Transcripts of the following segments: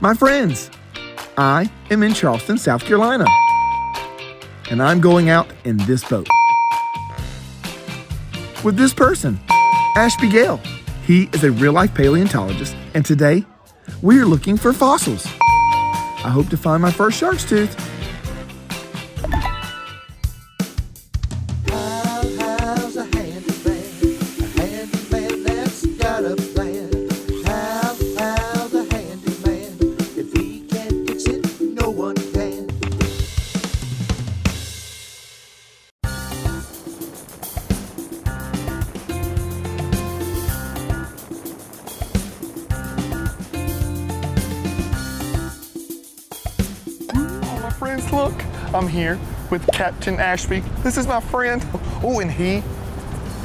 My friends, I am in Charleston, South Carolina, and I'm going out in this boat with this person, Ashby Gale. He is a real-life paleontologist, and today we are looking for fossils. I hope to find my first shark's tooth. Hal's a handyman that's got a plan. Hal's a handyman. If he can't fix it, no one can. Oh, my friends, look. I'm here with Captain Ashby. This is my friend. Oh, and he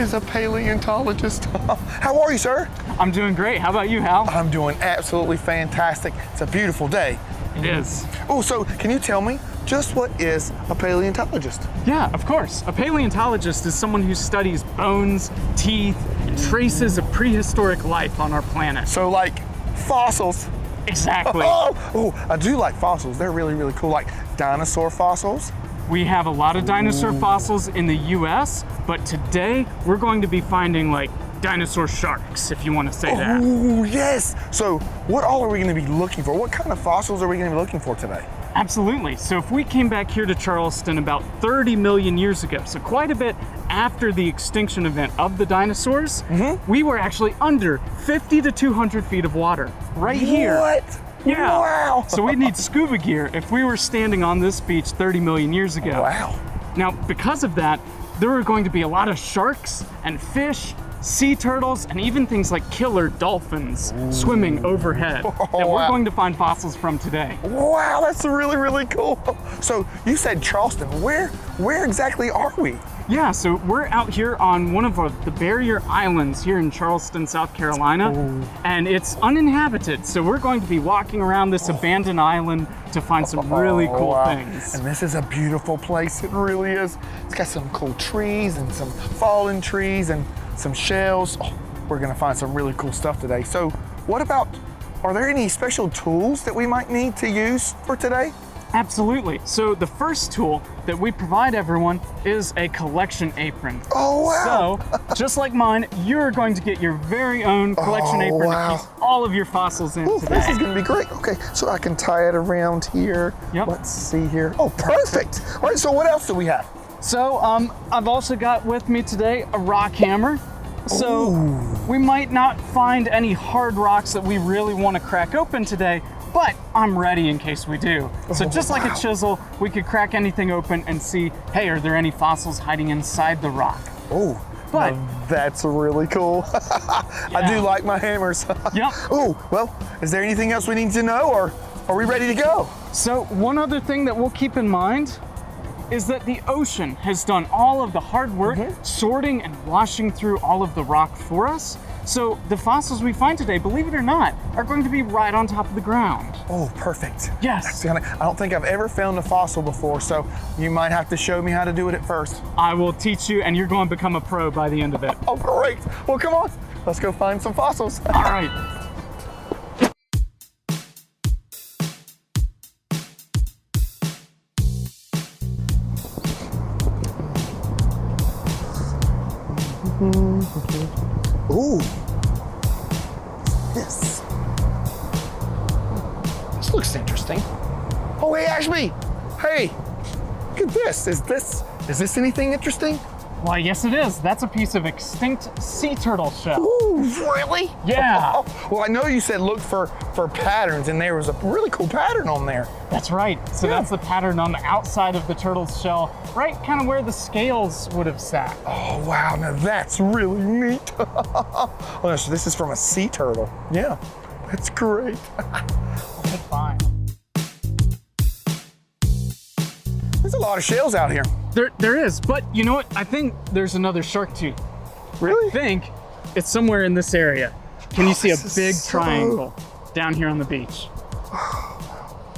is a paleontologist. How are you, sir? I'm doing great. How about you, Hal? I'm doing absolutely fantastic. It's a beautiful day. It is. Oh, so can you tell me just what is a paleontologist? Yeah, of course. A paleontologist is someone who studies bones, teeth, and traces of prehistoric life on our planet. So like fossils. Exactly. Oh, I do like fossils. They're really, really cool. Like dinosaur fossils. We have a lot of dinosaur fossils in the US, but today we're going to be finding like dinosaur sharks, if you want to say that. Oh, yes. So what all are we going to be looking for? What kind of fossils are we going to be looking for today? Absolutely. So if we came back here to Charleston about 30 million years ago, so quite a bit after the extinction event of the dinosaurs, we were actually under 50 to 200 feet of water right here. What? Yeah. Wow. So we'd need scuba gear if we were standing on this beach 30 million years ago. Wow. Now, because of that, there are going to be a lot of sharks and fish, sea turtles, and even things like killer dolphins swimming overhead that we're wow. going to find fossils from today. Wow, that's really, really cool. So you said Charleston. Where exactly are we? Yeah, so we're out here on one of the barrier islands here in Charleston, South Carolina, and it's uninhabited. So we're going to be walking around this abandoned island to find some really cool wow. things. And this is a beautiful place. It really is. It's got some cool trees and some fallen trees and some shells. Oh, we're gonna find some really cool stuff today. So what about, are there any special tools that we might need to use for today? Absolutely. So the first tool that we provide everyone is a collection apron. Oh, wow. So, just like mine, you're going to get your very own collection apron wow. to keep all of your fossils in Ooh, today. this is gonna be great. Okay, so I can tie it around here. Yep. Let's see here. Oh, perfect. All right, so what else do we have? So I've also got with me today a rock hammer. So we might not find any hard rocks that we really want to crack open today, but I'm ready in case we do. So just like a chisel, we could crack anything open and see, hey, are there any fossils hiding inside the rock? Oh, But that's really cool. I do like my hammers. Yep. Oh, well, is there anything else we need to know, or are we ready to go? So one other thing that we'll keep in mind is that the ocean has done all of the hard work sorting and washing through all of the rock for us. So the fossils we find today, believe it or not, are going to be right on top of the ground. Oh, perfect. Yes. I don't think I've ever found a fossil before, so you might have to show me how to do it at first. I will teach you, and you're going to become a pro by the end of it. Oh, great. Well, come on. Let's go find some fossils. All right. Ooh. This looks interesting. Oh, hey, Ashby. Hey, look at this. Is this anything interesting? Well, yes, it is. That's a piece of extinct sea turtle shell. Ooh, really? Yeah. Well, I know you said look for patterns, and there was a really cool pattern on there. That's right. So that's the pattern on the outside of the turtle's shell, right kind of where the scales would have sat. Oh, wow. Now that's really neat. Oh, so this is from a sea turtle. Yeah, that's great. Okay, fine. There's a lot of shells out here. There is, but you know what? I think there's another shark tooth. Really? I think it's somewhere in this area. Can you see a this is big so- triangle down here on the beach?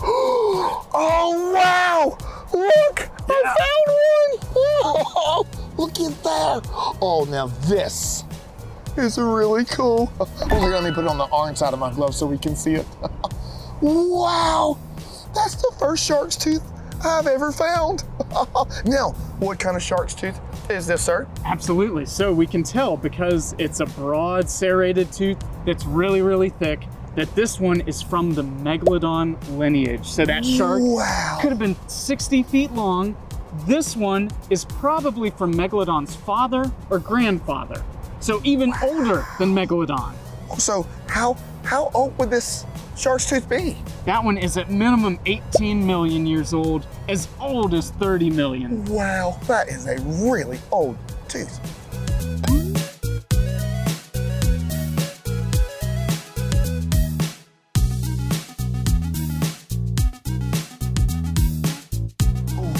Oh, wow! Look! I found one! Oh, look at that! Oh, now this is really cool. Oh, here, let me put it on the orange side of my glove so we can see it. Wow, that's the first shark's tooth I've ever found. Now, what kind of shark's tooth is this, sir? Absolutely. So we can tell because it's a broad serrated tooth that's really, really thick that this one is from the Megalodon lineage. So that shark could have been 60 feet long. This one is probably from Megalodon's father or grandfather. So even older than Megalodon. So how old would this shark's tooth be? That one is at minimum 18 million years old as 30 million. Wow, that is a really old tooth.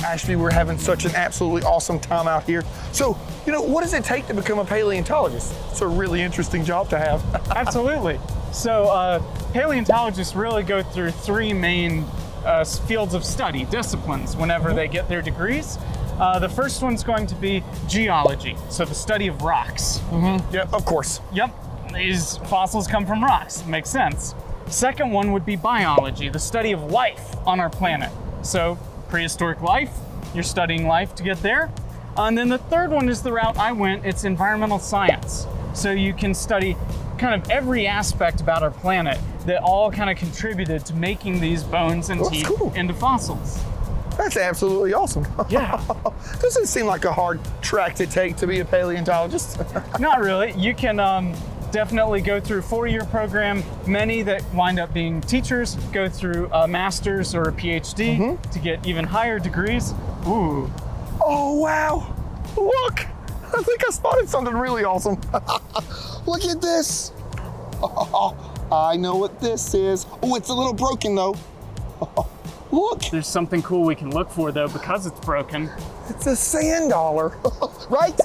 Ashby, we're having such an absolutely awesome time out here. So, what does it take to become a paleontologist? It's a really interesting job to have. Absolutely. So paleontologists really go through three main fields of study, disciplines, whenever they get their degrees. The first one's going to be geology, so the study of rocks. Yep, of course. Yep, these fossils come from rocks, makes sense. Second one would be biology, the study of life on our planet. So prehistoric life, you're studying life to get there. And then the third one is the route I went, it's environmental science. So you can study kind of every aspect about our planet that all kind of contributed to making these bones and teeth into fossils. That's absolutely awesome. Yeah. Doesn't seem like a hard track to take to be a paleontologist. Not really. You can definitely go through a 4-year program. Many that wind up being teachers go through a master's or a PhD to get even higher degrees. Ooh. Oh, wow. Look, I think I spotted something really awesome. Look at this. Oh, I know what this is. Oh, it's a little broken though. Look. There's something cool we can look for though because it's broken. It's a sand dollar, right?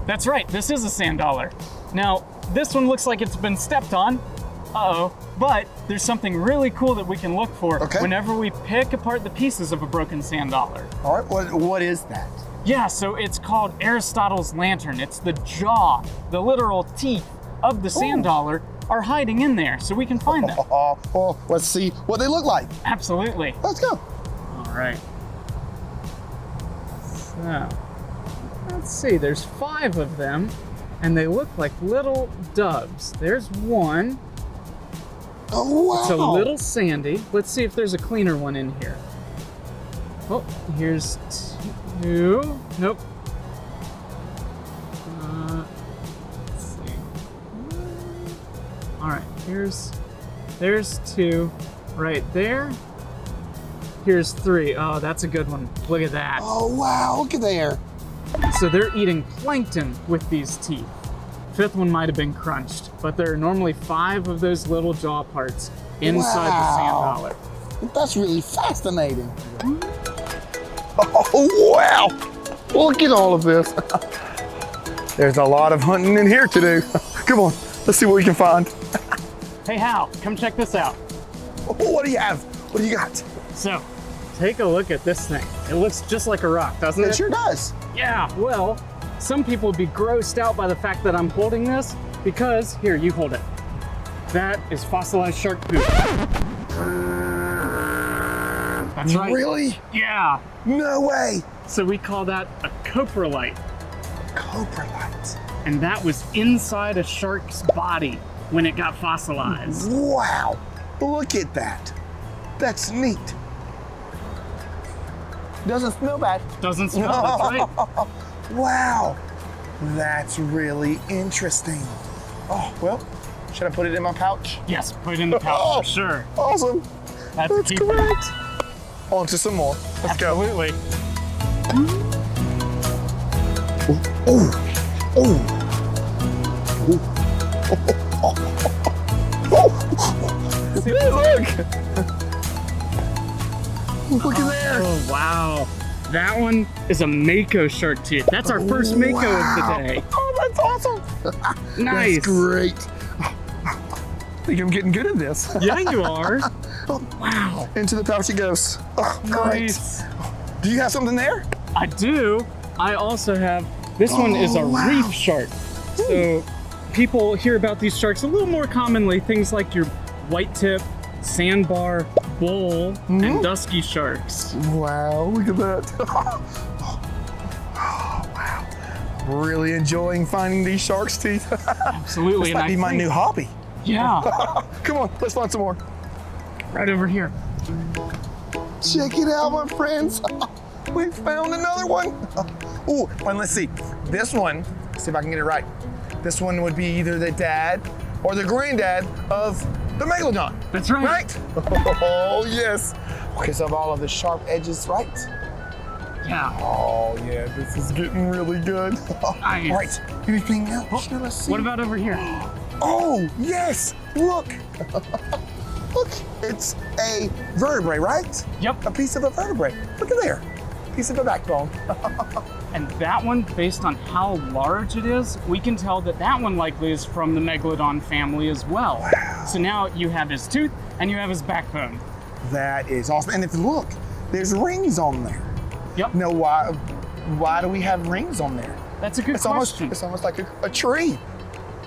That's right, this is a sand dollar. Now, this one looks like it's been stepped on. Uh-oh, but there's something really cool that we can look for whenever we pick apart the pieces of a broken sand dollar. All right, what is that? Yeah, so it's called Aristotle's lantern. It's the jaw, the literal teeth of the sand dollar are hiding in there, so we can find them. Oh, let's see what they look like. Absolutely. Let's go. All right. So, let's see, there's 5 of them, and they look like little doves. There's one. Oh, wow. It's a little sandy. Let's see if there's a cleaner one in here. Oh, here's 2. Nope. Let's see. All right, there's 2 right there. Here's 3. Oh, that's a good one. Look at that. Oh, wow, look at there. So they're eating plankton with these teeth. 5th one might have been crunched, but there are normally 5 of those little jaw parts inside the sand dollar. That's really fascinating. Oh, wow. Look at all of this. There's a lot of hunting in here to do. Come on, let's see what we can find. Hey Hal, come check this out. Oh, what do you have? What do you got? So, take a look at this thing. It looks just like a rock, doesn't it? It sure does. Yeah, well, some people would be grossed out by the fact that I'm holding this because, here, you hold it. That is fossilized shark poop. That's right. Really? Yeah. No way. So we call that a coprolite. Coprolite. And that was inside a shark's body when it got fossilized. Wow. Look at that. That's neat. Doesn't smell bad. Doesn't smell, that's right. Wow. That's really interesting. Oh, well, should I put it in my pouch? Yes, put it in the pouch for sure. Awesome. That's great. On to some more. Let's go. Absolutely. Look at there. Oh, wow. That one is a mako shark tooth. That's our first mako of the day. Oh, that's awesome. Nice. That's great. I think I'm getting good at this. Yeah, you are. Wow. Into the pouch it goes. Oh, Nice. great. Do you have something there? I do. I also have, this one is a reef shark. So people hear about these sharks a little more commonly, things like your white tip, sandbar, bull, and dusky sharks. Wow, look at that. Oh, wow. Really enjoying finding these shark's teeth. Absolutely. This might be my new hobby. Yeah. Come on, let's find some more. Right over here. Check it out, my friends. We found another one. Oh, and let's see. This one, see if I can get it right. This one would be either the dad or the granddad of the megalodon. That's right. Right? Oh, yes. Because of all of the sharp edges, right? Yeah. Oh, yeah, this is getting really good. Nice. All right, anything else? Let's see. What about over here? Oh, yes, look. Look, it's a vertebrae, right? Yep. A piece of a vertebrae. Look at there. Piece of a backbone. And that one, based on how large it is, we can tell that that one likely is from the megalodon family as well. Wow. So now you have his tooth and you have his backbone. That is awesome. And if you look, there's rings on there. Yep. Now, why do we have rings on there? That's a good It's question. almost like a tree.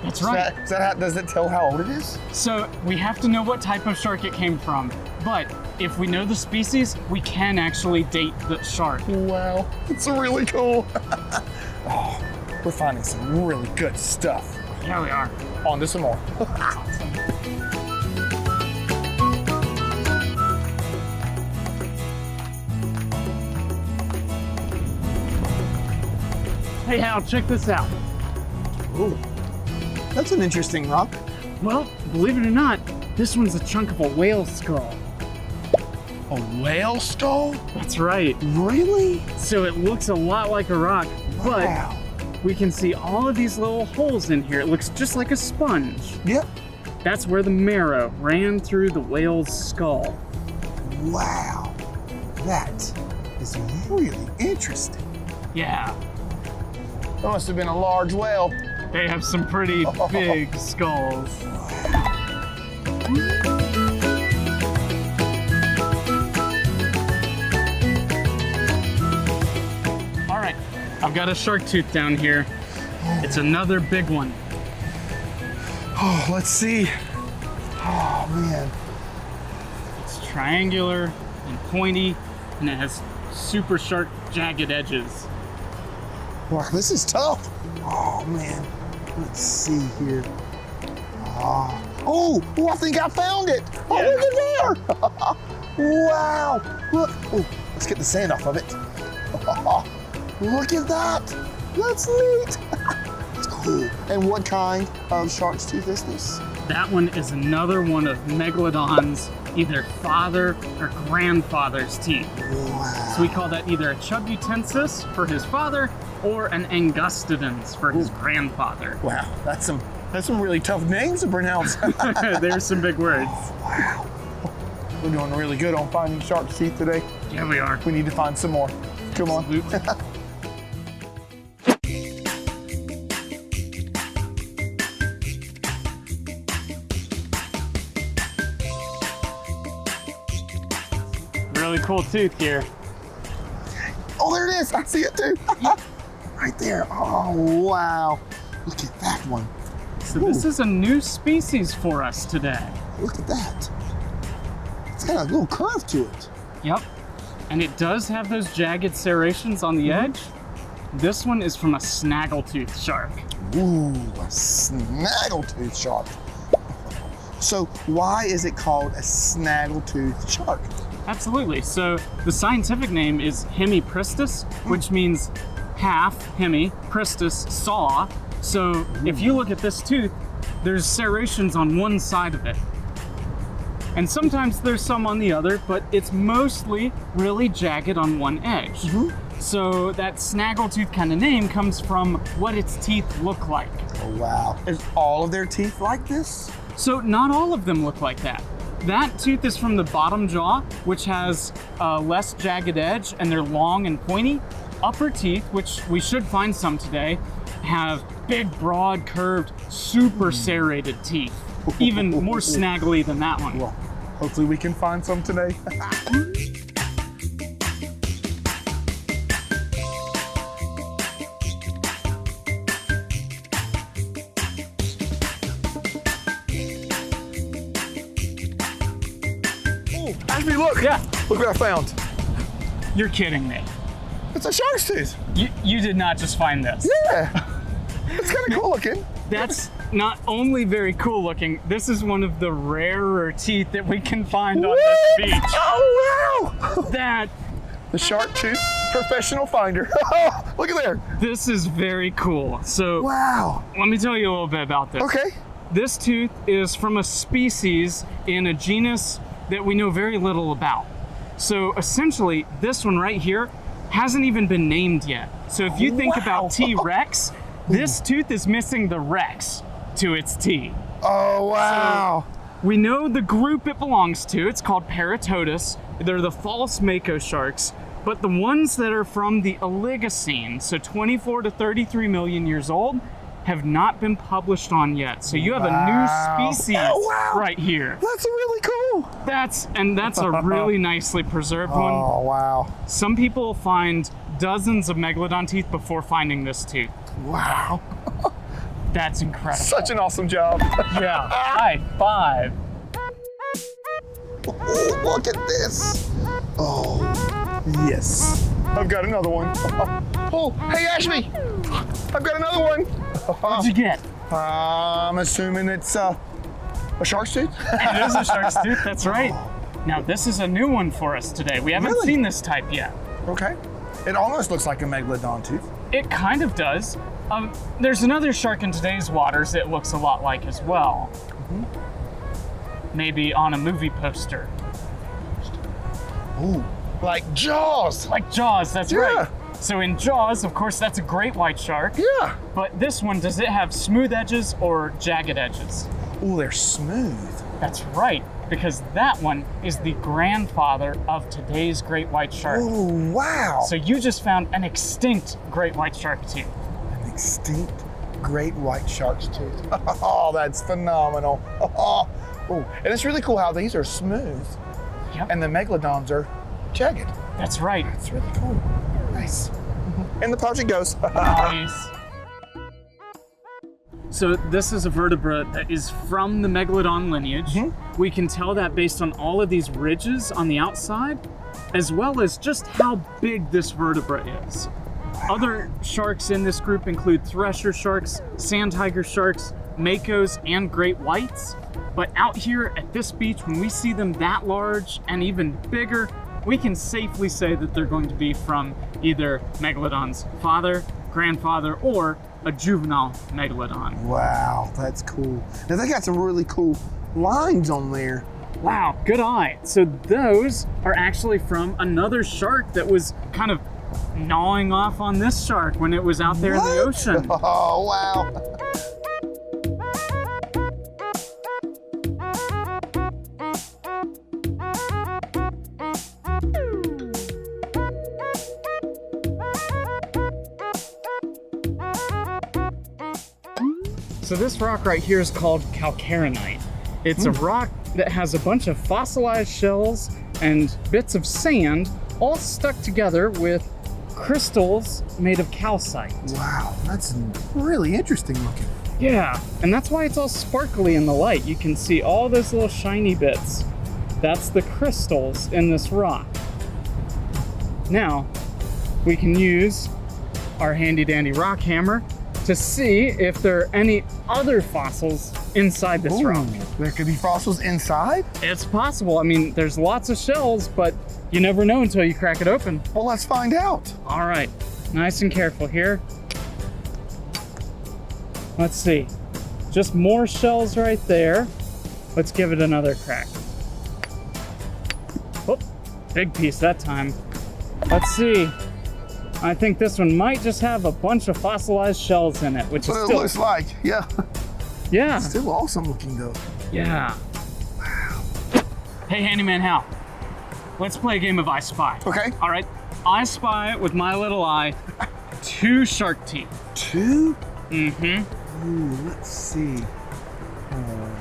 That's right. Does it tell how old it is? So we have to know what type of shark it came from. But if we know the species, we can actually date the shark. Wow, it's really cool. Oh, we're finding some really good stuff. Here we are. On to some more. Hey Hal, check this out. Ooh, that's an interesting rock. Well, believe it or not, this one's a chunk of a whale skull. A whale skull? That's right. Really? So it looks a lot like a rock, but Wow. we can see all of these little holes in here. It looks just like a sponge. Yep. That's where the marrow ran through the whale's skull. Wow. That is really interesting. Yeah, That must have been a large whale. they have some pretty big skulls. All right, I've got a shark tooth down here. It's another big one. Oh, let's see. Oh, man. It's triangular and pointy, and it has super sharp, jagged edges. Wow, this is tough. Oh, man. Let's see here. Oh, I think I found it. Oh, Yeah. look at there. Wow. Look. Oh, let's get the sand off of it. Look at that. That's neat. That's cool. And what kind of shark's tooth is this? That one is another one of Megalodon's either father or grandfather's teeth. Wow. So we call that either a Chubutensis for his father or an Angustodens for his grandfather. Wow, that's some really tough names to pronounce. There's some big words. Wow. We're doing really good on finding shark's teeth today. Yeah, we are. We need to find some more. Come on. Absolutely. Really cool tooth here. Oh, there it is. I see it too. Right there. Oh, wow. Look at that one. So this is a new species for us today. Look at that. It's got a little curve to it. Yep. And it does have those jagged serrations on the edge. This one is from a snaggletooth shark. Ooh, a snaggletooth shark. So why is it called a snaggletooth shark? Absolutely. So the scientific name is Hemipristis, which means half hemi, pristis, saw. So if you look at this tooth, there's serrations on one side of it. And sometimes there's some on the other, but it's mostly really jagged on one edge. So that snaggletooth kind of name comes from what its teeth look like. Oh, wow. Is all of their teeth like this? So not all of them look like that. That tooth is from the bottom jaw, which has a less jagged edge, and they're long and pointy. Upper teeth, which we should find some today, have big, broad, curved, super serrated teeth. Even more snaggly than that one. Well, hopefully we can find some today. look. Yeah. Look what I found. You're kidding me. It's a shark's tooth. You did not just find this. Yeah. It's kind of cool looking. That's not only very cool looking, this is one of the rarer teeth that we can find on this beach. Oh, wow. That, The shark tooth professional finder. Look at there. this is very cool. So Wow. let me tell you a little bit about this. Okay. This tooth is from a species in a genus that we know very little about. So essentially, this one right here hasn't even been named yet. So if you think Wow. about T-Rex, this tooth is missing the Rex to its T. Oh, wow. We know the group it belongs to. It's called Paratodus. They're the false mako sharks. But the ones that are from the Oligocene, so 24 to 33 million years old, have not been published on yet. So you have Wow. a new species Oh, wow. right here. That's really cool. That's a really nicely preserved one. Oh, wow. Some people find dozens of megalodon teeth before finding this tooth. Wow. That's incredible. Such an awesome job. Yeah. High five. Oh, look at this. Oh, yes. I've got another one. Oh, hey, Ashby. I've got another one. What'd you get? I'm assuming it's a shark's tooth. It is a shark's tooth, that's right. Now, this is a new one for us today. We haven't Really? seen this type yet. Okay. It almost looks like a megalodon tooth. It kind of does. There's another shark in today's waters that looks a lot like as well. Maybe on a movie poster. Ooh, like Jaws. Like Jaws, that's Yeah. right. So in Jaws, of course, that's a great white shark. Yeah. But this one, does it have smooth edges or jagged edges? Ooh, they're smooth. That's right, because that one is the grandfather of today's great white shark. Ooh, wow. So you just found an extinct great white shark tooth. An extinct great white shark's tooth. Oh, that's phenomenal. Oh, and it's really cool how these are smooth Yep, and the megalodons are jagged. that's right. It's really cool. Nice. And the pouch it goes. Nice. So this is a vertebra that is from the megalodon lineage. We can tell that based on all of these ridges on the outside, as well as just how big this vertebra is. Other sharks in this group include thresher sharks, sand tiger sharks, makos, and great whites. But out here at this beach, when we see them that large and even bigger, we can safely say that they're going to be from either megalodon's father, grandfather, or a juvenile megalodon. Wow, that's cool. Now they got some really cool lines on there. Wow, good eye. So those are actually from another shark that was kind of gnawing off on this shark when it was out there in the What? ocean. Oh, wow. So this rock right here is called calcarenite. It's a rock that has a bunch of fossilized shells and bits of sand all stuck together with crystals made of calcite. Wow, that's really interesting looking. Yeah, and that's why it's all sparkly in the light. You can see all those little shiny bits. That's the crystals in this rock. Now, we can use our handy dandy rock hammer to see if there are any other fossils inside this rock. There could be fossils inside? It's possible. I mean, there's lots of shells, but you never know until you crack it open. Well, let's find out. All right, nice and careful here. Let's see. Just more shells right there. Let's give it another crack. Oh, big piece that time. Let's see. I think this one might just have a bunch of fossilized shells in it, which is What it still, looks like. Yeah. yeah, Still awesome looking though. yeah. Wow. Hey, Handyman Hal, let's play a game of I Spy. Okay. All right, I spy with my little eye 2 shark teeth. 2? Mm-hmm. Ooh, let's see.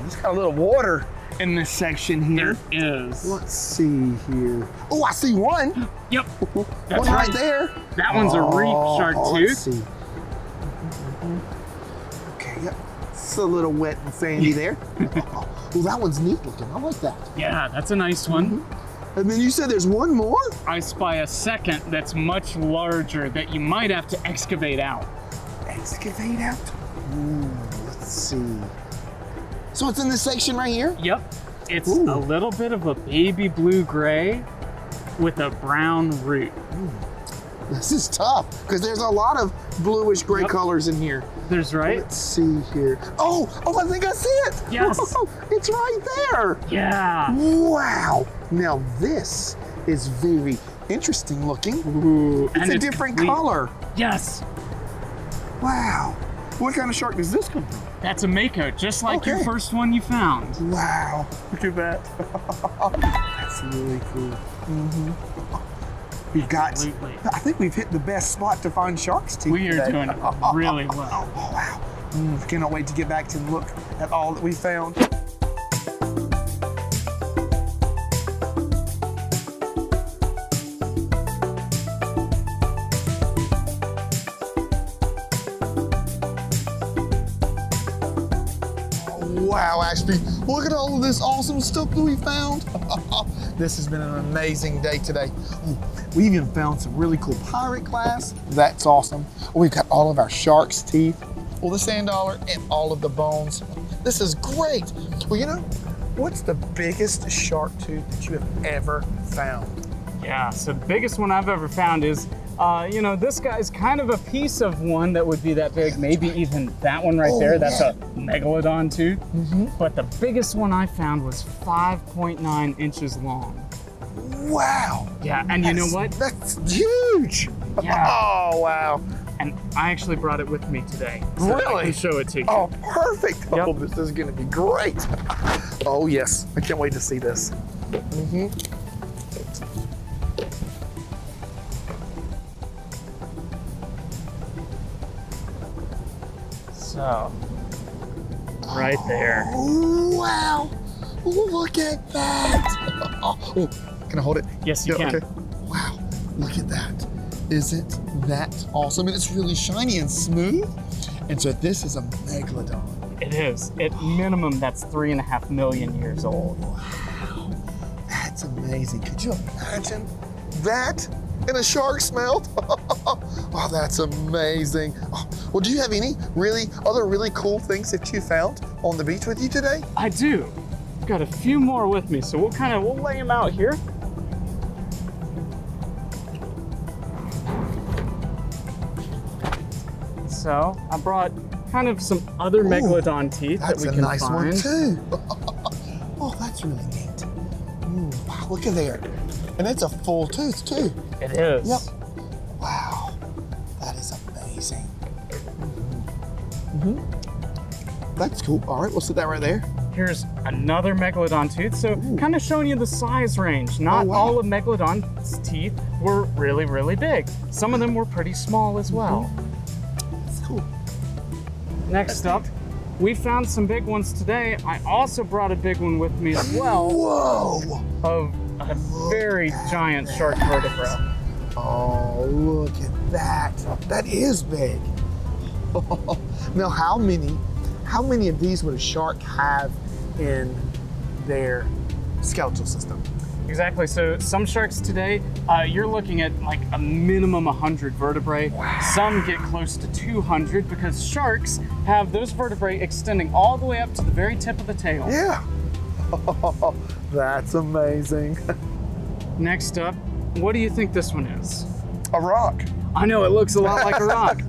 It's got a little water in this section here. There is. Let's see here. Oh, I see one. Yep. One That's right there. That one's a reef shark Let's tooth. see. Okay, yep. It's a little wet and sandy there. Oh, that one's neat looking. I like that. Yeah, that's a nice one. And then you said there's one more? I spy a second that's much larger that you might have to excavate out. Excavate out? Ooh, let's see. So it's in this section right here? Yep. It's Ooh. a little bit of a baby blue-gray with a brown root. This is tough, because there's a lot of bluish gray Yep. colors in here. There's right? Let's see here. Oh, I think I see it. Yes. It's right there. Yeah. Wow. Now this is very interesting looking. Ooh. It's and a different complete. color. Yes. Wow. What kind of shark does this come from? That's a mako, just like your Okay. first one you found. Wow. Look at that. That's really cool. We've got, Absolutely. I think we've hit the best spot to find shark's teeth We are today. doing really well. Oh, wow. Cannot wait to get back to look at all that we found. Wow, Ashby, look at all of this awesome stuff that we found. This has been an amazing day today. Ooh, we even found some really cool pirate glass. That's awesome. We've got all of our shark's teeth, all the sand dollar, and all of the bones. This is great. Well, you know, what's the biggest shark tooth that you have ever found? Yeah, so the biggest one I've ever found is, this guy's kind of a piece of one that would be that big, maybe even that one right there. That's a megalodon tooth. But the biggest one I found was 5.9 inches long. Wow. Yeah, and you know what? That's huge. Yeah. Oh, wow. And I actually brought it with me today. So that I Really? can show it to you. Oh, perfect. Yep. Oh, this is gonna be great. Oh, yes. I can't wait to see this. So, right there. Oh, wow. Look at that. Oh, can I hold it? Yes, you can. Okay. Wow. Look at that. Isn't that awesome? And it's really shiny and smooth. And so this is a megalodon. It is. At minimum, that's 3.5 million years old. Wow. That's amazing. Could you imagine that in a shark's mouth? Oh, that's amazing. Oh, well, do you have any other really cool things that you found on the beach with you today? I do. I've got a few more with me, so we'll lay them out here. So I brought kind of some other megalodon teeth that That's we a can nice find. one too. Oh, that's really neat. Ooh, wow, look at there. And it's a full tooth too. It is. Yep. Wow, that is amazing. That's cool. All right, we'll sit that right there. Here's another megalodon tooth. So kind of showing you the size range. Not wow. all of megalodon's teeth were really, really big. Some of them were pretty small as well. That's cool. Next up, we found some big ones today. I also brought a big one with me as well Whoa! of a very giant shark vertebra. Oh, look at that. That is big. Now, how many of these would a shark have in their skeletal system? Exactly. So some sharks today, you're looking at like a minimum 100 vertebrae. Wow. Some get close to 200 because sharks have those vertebrae extending all the way up to the very tip of the tail. Yeah. That's amazing. Next up, what do you think this one is? A rock. I know it looks a lot like a rock,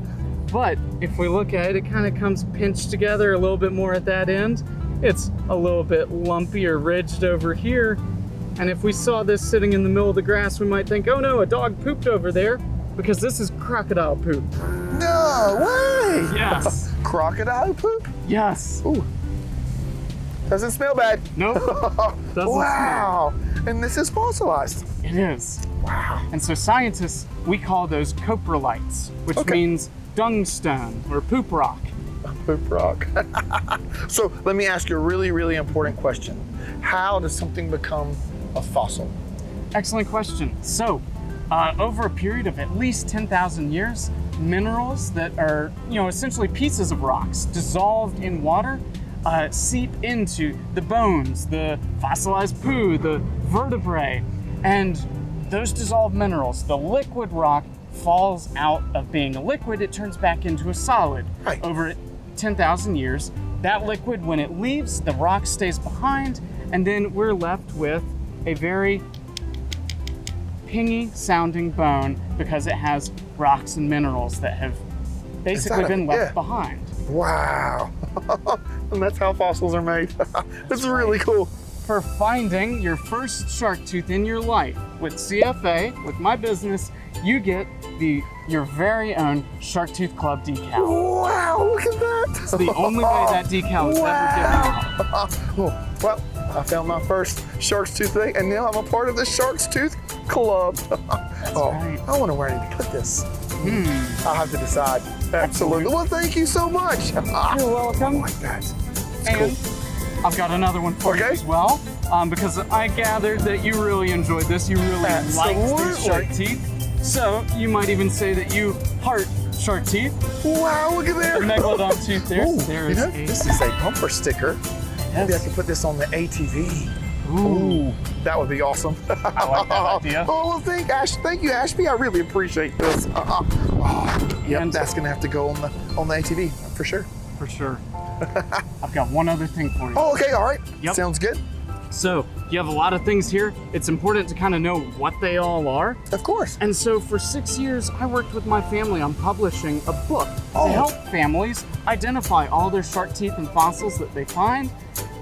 but if we look at it, it kind of comes pinched together a little bit more at that end. It's a little bit lumpy or ridged over here. And if we saw this sitting in the middle of the grass, we might think, oh no, a dog pooped over there, because this is crocodile poop. No way. Yes. Crocodile poop? Yes. Ooh. Doesn't smell bad. Nope. Doesn't Wow. And this is fossilized. It is. Wow. And so scientists, we call those coprolites, which Okay. means dung-stone or poop rock. Poop rock. So let me ask you a really, really important question. How does something become a fossil? Excellent question. So, over a period of at least 10,000 years, minerals that are, essentially pieces of rocks dissolved in water seep into the bones, the fossilized poo, the vertebrae, And those dissolved minerals, the liquid rock falls out of being a liquid, it turns back into a solid. Right. Over 10,000 years, that liquid, when it leaves, the rock stays behind, and then we're left with a very pingy sounding bone because it has rocks and minerals that have basically been left behind. Wow. And that's how fossils are made. That's really cool. For finding your first shark tooth in your life with CFA, with my business, you get your very own Shark Tooth Club decal. Wow, look at that. It's the only way that decal is ever given out. Well, I found my first shark's tooth thing, and now I'm a part of the Shark's Tooth Club. right. I wonder where I need to put this. I'll have to decide. Absolutely. Well, thank you so much. You're welcome. I like that. It's And cool. I've got another one for you as well, because I gathered that you really enjoyed this. You really liked these shark teeth. So you might even say that you heart shark teeth. Wow, look at there. The megalodon tooth there. Ooh, There you is know, a this is a bumper sticker. Maybe I can put this on the ATV. Ooh, that would be awesome. I like that idea. Oh, well, thank you, Ashby. I really appreciate this. Yep, And- that's gonna have to go on the ATV for sure. For sure. I've got one other thing for you. Oh, okay, all right. Yep. Sounds good. So you have a lot of things here. It's important to kind of know what they all are. Of course. And so for 6 years, I worked with my family on publishing a book Oh. to help families identify all their shark teeth and fossils that they find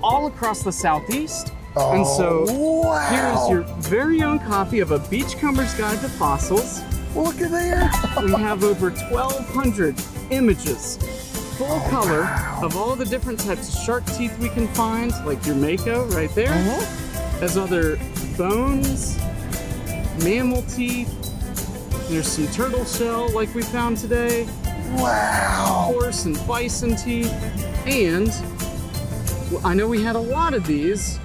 all across the Southeast. And so wow. here's your very own copy of A Beachcomber's Guide to Fossils. Look at there. We have over 1,200 images, full color, of all the different types of shark teeth we can find, like your mako right there, as other bones, mammal teeth. There's some turtle shell like we found today, Wow. horse and bison teeth, and I know we had a lot of these.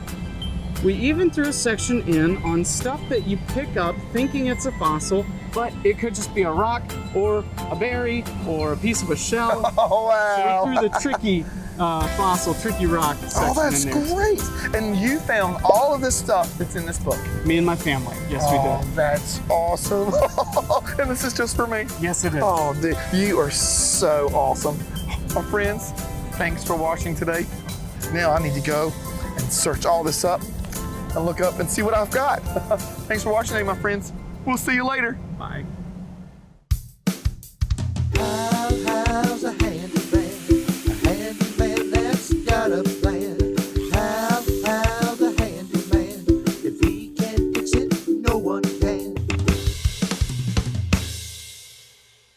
We even threw a section in on stuff that you pick up thinking it's a fossil, but it could just be a rock or a berry or a piece of a shell. Oh, wow. So we threw the tricky fossil, tricky rock section Oh, that's in there. great. And you found all of this stuff that's in this book. Me and my family. Yes, we Oh, did. that's awesome. And this is just for me. Yes, it is. Oh, dude, you are so awesome. My friends, thanks for watching today. Now I need to go and search all this up and look up and see what I've got. Thanks for watching today, my friends. We'll see you later. Bye. How's a handyman? A handyman that's got a plan. How the handyman? If he can't fix it, no one can.